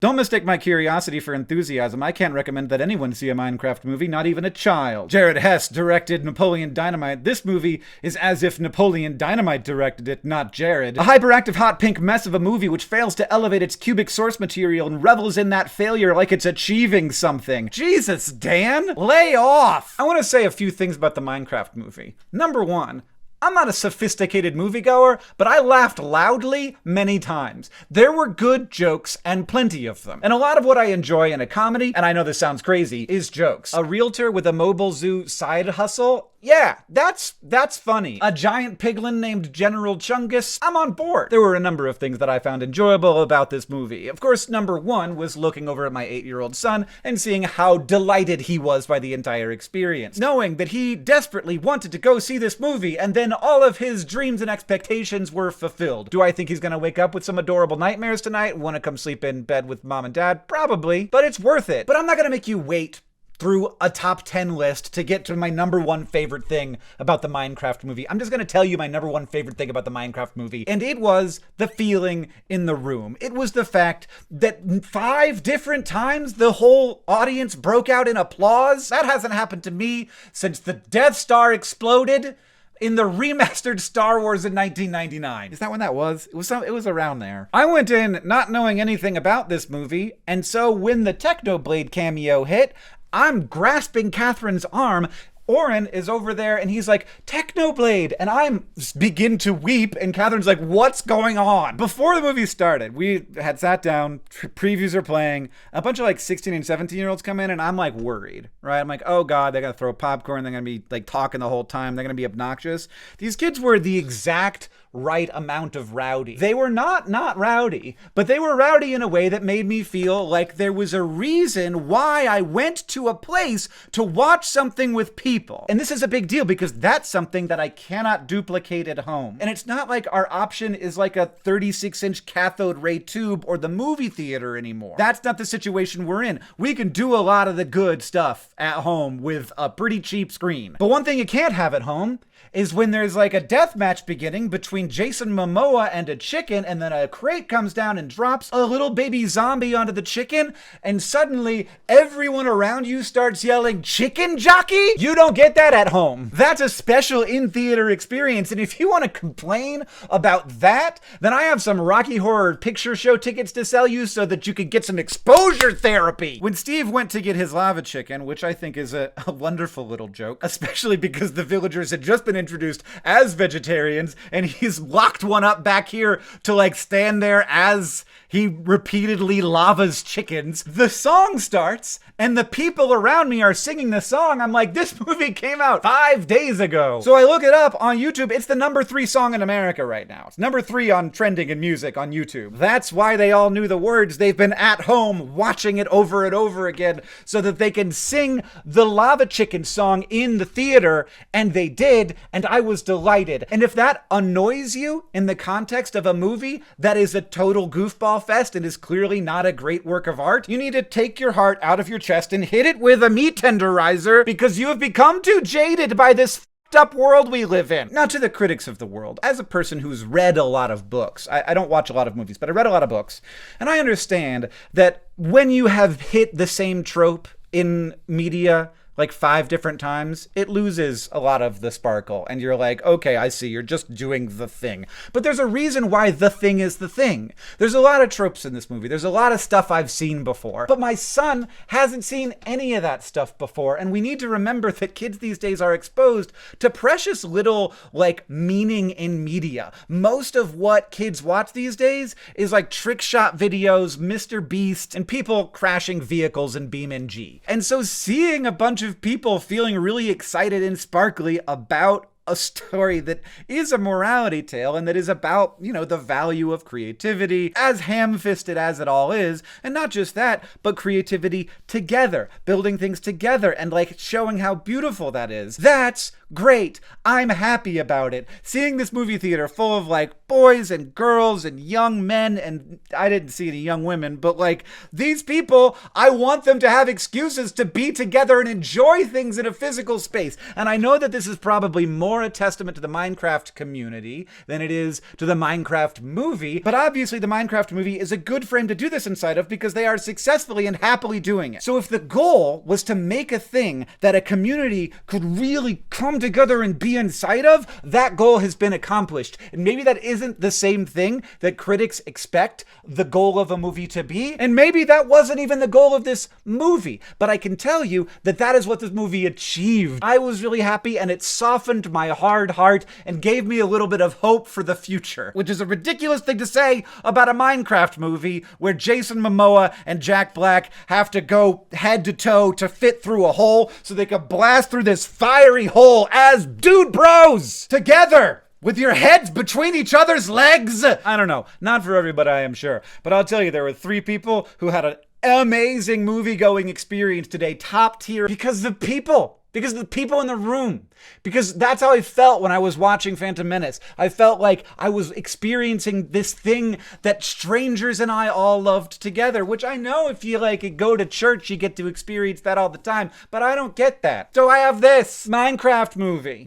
Don't mistake my curiosity for enthusiasm. I can't recommend that anyone see a Minecraft movie, not even a child. Jared Hess directed Napoleon Dynamite. This movie is as if Napoleon Dynamite directed it, not Jared. A hyperactive hot pink mess of a movie which fails to elevate its cubic source material and revels in that failure like it's achieving something. Jesus, Dan, lay off! I want to say a few things about the Minecraft movie. Number one, I'm not a sophisticated moviegoer, but I laughed loudly many times. There were good jokes and plenty of them. And a lot of what I enjoy in a comedy, and I know this sounds crazy, is jokes. A realtor with a mobile zoo side hustle? Yeah, that's funny. A giant piglin named General Chungus? I'm on board. There were a number of things that I found enjoyable about this movie. Of course, number one was looking over at my 8-year-old son and seeing how delighted he was by the entire experience. Knowing that he desperately wanted to go see this movie and then all of his dreams and expectations were fulfilled. Do I think he's gonna wake up with some adorable nightmares tonight and want to come sleep in bed with mom and dad? Probably, but it's worth it. But I'm not gonna make you wait through a top 10 list to get to my number one favorite thing about the Minecraft movie. I'm just gonna tell you my number one favorite thing about the Minecraft movie, and it was the feeling in the room. It was the fact that 5 different times the whole audience broke out in applause. That hasn't happened to me since the Death Star exploded in the remastered Star Wars in 1999. Is that when that was? It was around there. I went in not knowing anything about this movie, and so when the Technoblade cameo hit, I'm grasping Catherine's arm. Oren is over there and he's like, Technoblade! And I begin to weep and Catherine's like, what's going on? Before the movie started, we had sat down, previews are playing, a bunch of like 16 and 17-year-olds come in and I'm like worried, right? I'm like, oh God, they're gonna throw popcorn, they're gonna be like talking the whole time, they're gonna be obnoxious. These kids were the exact right amount of rowdy. They were not rowdy, but they were rowdy in a way that made me feel like there was a reason why I went to a place to watch something with people. And this is a big deal because that's something that I cannot duplicate at home. And it's not like our option is like a 36-inch cathode ray tube or the movie theater anymore. That's not the situation we're in. We can do a lot of the good stuff at home with a pretty cheap screen. But one thing you can't have at home is when there's like a death match beginning between Jason Momoa and a chicken, and then a crate comes down and drops a little baby zombie onto the chicken, and suddenly everyone around you starts yelling, "Chicken jockey?" You don't get that at home. That's a special in-theater experience, and if you want to complain about that, then I have some Rocky Horror Picture Show tickets to sell you so that you could get some exposure therapy. When Steve went to get his lava chicken, which I think is a wonderful little joke, especially because the villagers had just been introduced as vegetarians, and he's locked one up back here to like stand there as he repeatedly lavas chickens. The song starts, and the people around me are singing the song. I'm like, this movie came out 5 days ago. So I look it up on YouTube. It's the number 3 song in America right now. It's number 3 on trending in music on YouTube. That's why they all knew the words. They've been at home watching it over and over again so that they can sing the lava chicken song in the theater, and they did, and I was delighted. And if that annoys you in the context of a movie that is a total goofball fest and is clearly not a great work of art, you need to take your heart out of your chest and hit it with a meat tenderizer because you have become too jaded by this f***ed up world we live in. Now, to the critics of the world, as a person who's read a lot of books, I don't watch a lot of movies, but I read a lot of books, and I understand that when you have hit the same trope in media like 5 different times, it loses a lot of the sparkle. And you're like, okay, I see, you're just doing the thing. But there's a reason why the thing is the thing. There's a lot of tropes in this movie. There's a lot of stuff I've seen before. But my son hasn't seen any of that stuff before. And we need to remember that kids these days are exposed to precious little, like, meaning in media. Most of what kids watch these days is like trick shot videos, Mr. Beast, and people crashing vehicles in BeamNG. And so seeing a bunch of people feeling really excited and sparkly about a story that is a morality tale and that is about, you know, the value of creativity, as ham-fisted as it all is, and not just that, but creativity together, building things together and like showing how beautiful that is. That's great. I'm happy about it. Seeing this movie theater full of like boys and girls and young men, and I didn't see any young women, but like these people, I want them to have excuses to be together and enjoy things in a physical space. And I know that this is probably more more a testament to the Minecraft community than it is to the Minecraft movie. But obviously the Minecraft movie is a good frame to do this inside of because they are successfully and happily doing it. So if the goal was to make a thing that a community could really come together and be inside of, that goal has been accomplished. And maybe that isn't the same thing that critics expect the goal of a movie to be. And maybe that wasn't even the goal of this movie. But I can tell you that that is what this movie achieved. I was really happy, and it softened my hard heart and gave me a little bit of hope for the future, which is a ridiculous thing to say about a Minecraft movie where Jason Momoa and Jack Black have to go head to toe to fit through a hole so they could blast through this fiery hole as dude bros together, with your heads between each other's legs. I don't know. Not for everybody, I am sure. But I'll tell you, there were 3 people who had an amazing movie-going experience today. Top tier. Because of the people in the room. Because that's how I felt when I was watching Phantom Menace. I felt like I was experiencing this thing that strangers and I all loved together, which I know if you go to church, you get to experience that all the time, but I don't get that. So I have this Minecraft movie.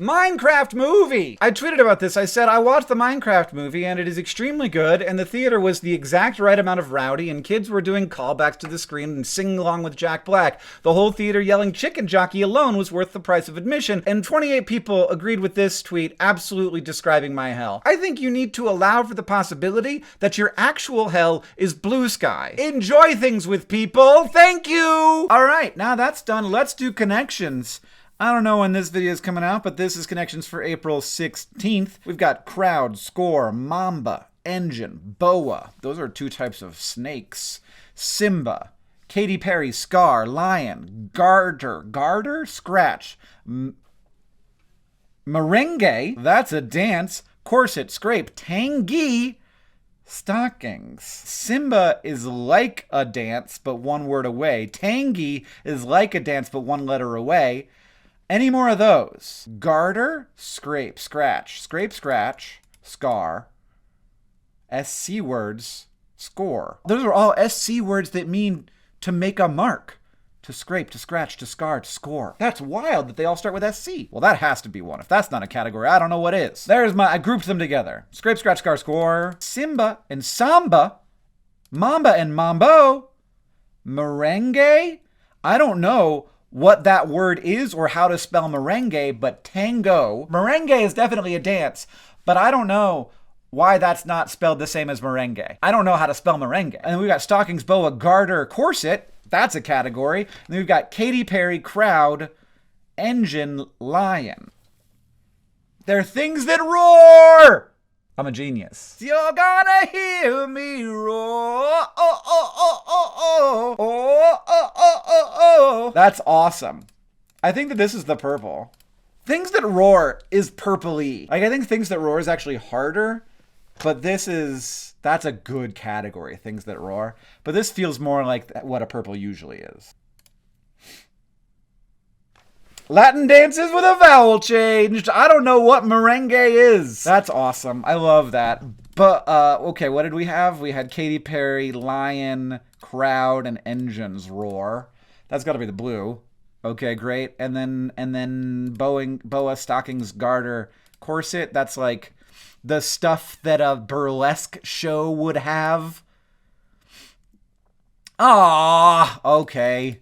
I tweeted about this. I said, I watched the Minecraft movie and it is extremely good, and the theater was the exact right amount of rowdy, and kids were doing callbacks to the screen and singing along with Jack Black. The whole theater yelling chicken jockey alone was worth the price of admission, and 28 people agreed with this tweet, absolutely describing my hell. I think you need to allow for the possibility that your actual hell is blue sky. Enjoy things with people. Thank you. All right, now that's done. Let's do connections. I don't know when this video is coming out, but this is connections for April 16th. We've got crowd, score, mamba, engine, boa. Those are 2 types of snakes. Simba, Katy Perry, Scar, Lion, Garter, Scratch, Merengue, that's a dance, Corset, Scrape, Tangy, Stockings. Simba is like a dance, but 1 word away. Tangy is like a dance, but 1 letter away. Any more of those? Garter, Scrape, Scratch, Scrape, Scratch, Scar, SC words, Score. Those are all SC words that mean to make a mark. To scrape, to scratch, to scar, to score. That's wild that they all start with SC. Well, that has to be one. If that's not a category, I don't know what is. I grouped them together. Scrape, scratch, scar, score. Simba and Samba. Mamba and Mambo. Merengue. I don't know what that word is or how to spell merengue, but tango. Merengue is definitely a dance, but I don't know why that's not spelled the same as merengue. I don't know how to spell merengue. And then we've got stockings, boa, garter, corset. That's a category. And then we've got Katy Perry, crowd, engine, lion. They're things that roar. I'm a genius. You're gonna hear me roar. Oh, oh, oh, oh, oh. Oh, oh, oh, oh, oh. That's awesome. I think that this is the purple. Things that roar is purpley. I think things that roar is actually harder. But that's a good category, things that roar. But this feels more like what a purple usually is. Latin dances with a vowel changed. I don't know what merengue is. That's awesome. I love that. But, okay, what did we have? We had Katy Perry, lion, crowd, and engines roar. That's got to be the blue. Okay, great. And then boa, stockings, garter, corset. That's like the stuff that a burlesque show would have. Ah, okay.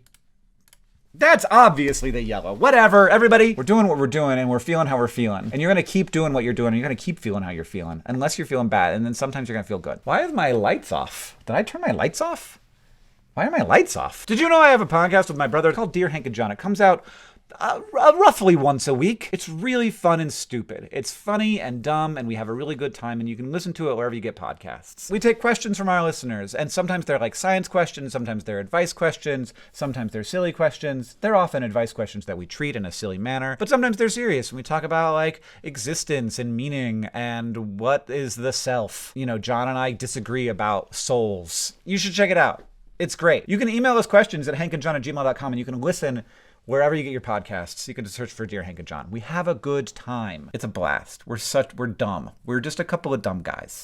That's obviously the yellow. Whatever, everybody. We're doing what we're doing, and we're feeling how we're feeling. And you're gonna keep doing what you're doing, and you're gonna keep feeling how you're feeling. Unless you're feeling bad, and then sometimes you're gonna feel good. Why are my lights off? Did I turn my lights off? Why are my lights off? Did you know I have a podcast with my brother called Dear Hank and John? It comes out roughly once a week. It's really fun and stupid. It's funny and dumb, and we have a really good time, and you can listen to it wherever you get podcasts. We take questions from our listeners, and sometimes they're like science questions, sometimes they're advice questions, sometimes they're silly questions. They're often advice questions that we treat in a silly manner, but sometimes they're serious, and we talk about like existence and meaning and what is the self. You know, John and I disagree about souls. You should check it out. It's great. You can email us questions at hankandjohn@gmail.com, and you can listen wherever you get your podcasts. You can just search for Dear Hank and John. We have a good time. It's a blast. We're dumb. We're just a couple of dumb guys.